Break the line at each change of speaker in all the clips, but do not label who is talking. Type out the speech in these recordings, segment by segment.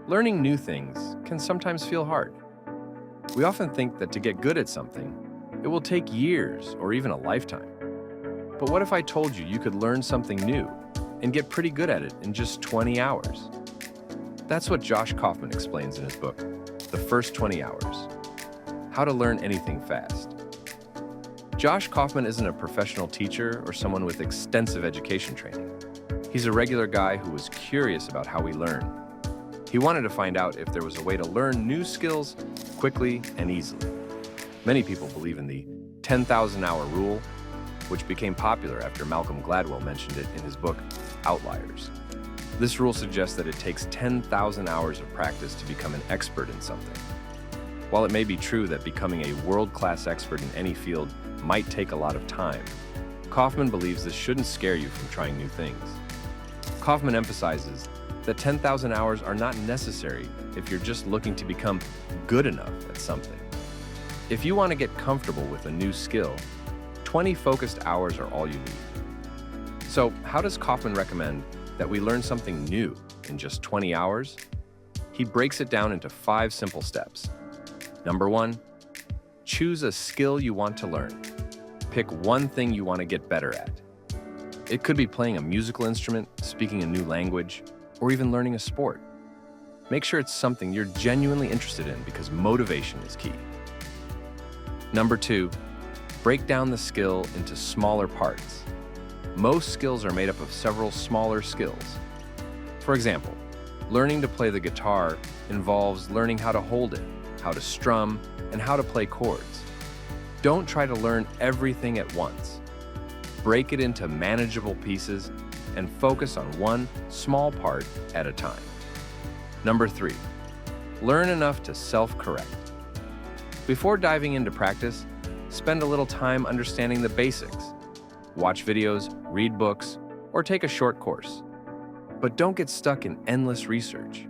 Learning new things can sometimes feel hard. We often think that to get good at something, it will take years or even a lifetime. But what if I told you you could learn something new and get pretty good at it in just 20 hours? That's what Josh Kaufman explains in his book, The First 20 Hours: How to Learn Anything Fast. Josh Kaufman isn't a professional teacher or someone with extensive education training. He's a regular guy who was curious about how we learn. He wanted to find out if there was a way to learn new skills quickly and easily. Many people believe in the 10,000-hour rule, which became popular after Malcolm Gladwell mentioned it in his book, Outliers. This rule suggests that it takes 10,000 hours of practice to become an expert in something. While it may be true that becoming a world-class expert in any field might take a lot of time, Kaufman believes this shouldn't scare you from trying new things. Kaufman emphasizes that 10,000 hours are not necessary if you're just looking to become good enough at something. If you want to get comfortable with a new skill, 20 focused hours are all you need. So, how does Kaufman recommend that we learn something new in just 20 hours? He breaks it down into 5 simple steps. Number 1, choose a skill you want to learn. Pick one thing you want to get better at. It could be playing a musical instrument, speaking a new language, or even learning a sport. Make sure it's something you're genuinely interested in because motivation is key. Number 2, break down the skill into smaller parts. Most skills are made up of several smaller skills. For example, learning to play the guitar involves learning how to hold it, how to strum, and how to play chords. Don't try to learn everything at once. Break it into manageable pieces and focus on one small part at a time. Number 3, learn enough to self-correct. Before diving into practice, spend a little time understanding the basics. Watch videos, read books, or take a short course. But don't get stuck in endless research.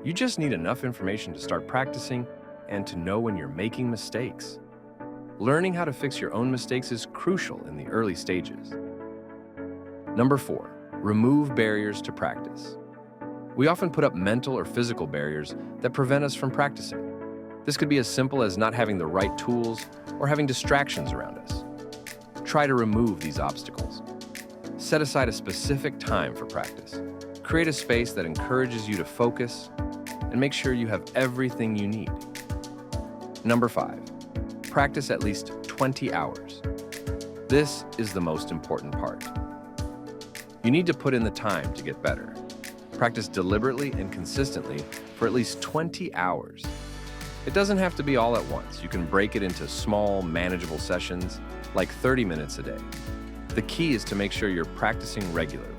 You just need enough information to start practicing and to know when you're making mistakes. Learning how to fix your own mistakes is crucial in the early stages. Number 4, remove barriers to practice. We often put up mental or physical barriers that prevent us from practicing. This could be as simple as not having the right tools or having distractions around us. Try to remove these obstacles. Set aside a specific time for practice. Create a space that encourages you to focus and make sure you have everything you need. Number 5, practice at least 20 hours. This is the most important part. You need to put in the time to get better. Practice deliberately and consistently for at least 20 hours. It doesn't have to be all at once. You can break it into small, manageable sessions, like 30 minutes a day. The key is to make sure you're practicing regularly.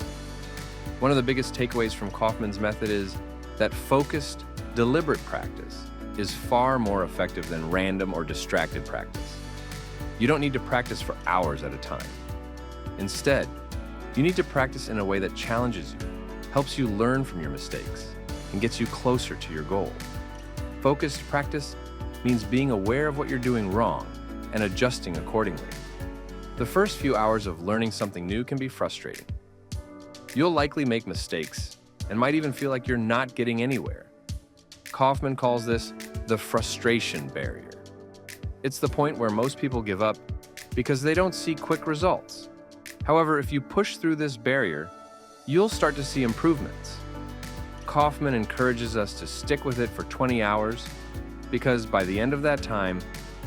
One of the biggest takeaways from Kaufman's method is that focused, deliberate practice is far more effective than random or distracted practice. You don't need to practice for hours at a time. Instead, you need to practice in a way that challenges you, helps you learn from your mistakes, and gets you closer to your goal. Focused practice means being aware of what you're doing wrong and adjusting accordingly. The first few hours of learning something new can be frustrating. You'll likely make mistakes and might even feel like you're not getting anywhere. Kaufman calls this the frustration barrier. It's the point where most people give up because they don't see quick results. However, if you push through this barrier, you'll start to see improvements. Kaufman encourages us to stick with it for 20 hours because by the end of that time,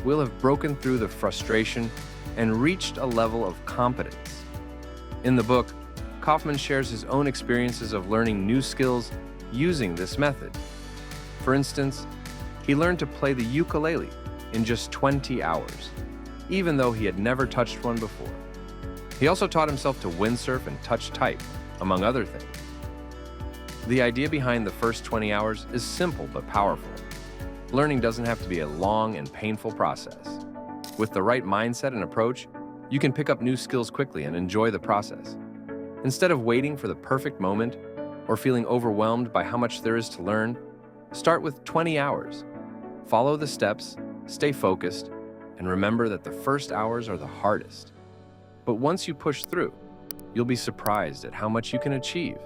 we'll have broken through the frustration and reached a level of competence. In the book, Kaufman shares his own experiences of learning new skills using this method. For instance, he learned to play the ukulele in just 20 hours, even though he had never touched one before. He also taught himself to windsurf and touch type, among other things. The idea behind the first 20 hours is simple but powerful. Learning doesn't have to be a long and painful process. With the right mindset and approach, you can pick up new skills quickly and enjoy the process. Instead of waiting for the perfect moment or feeling overwhelmed by how much there is to learn, start with 20 hours. Follow the steps, stay focused, and remember that the first hours are the hardest. But once you push through, you'll be surprised at how much you can achieve.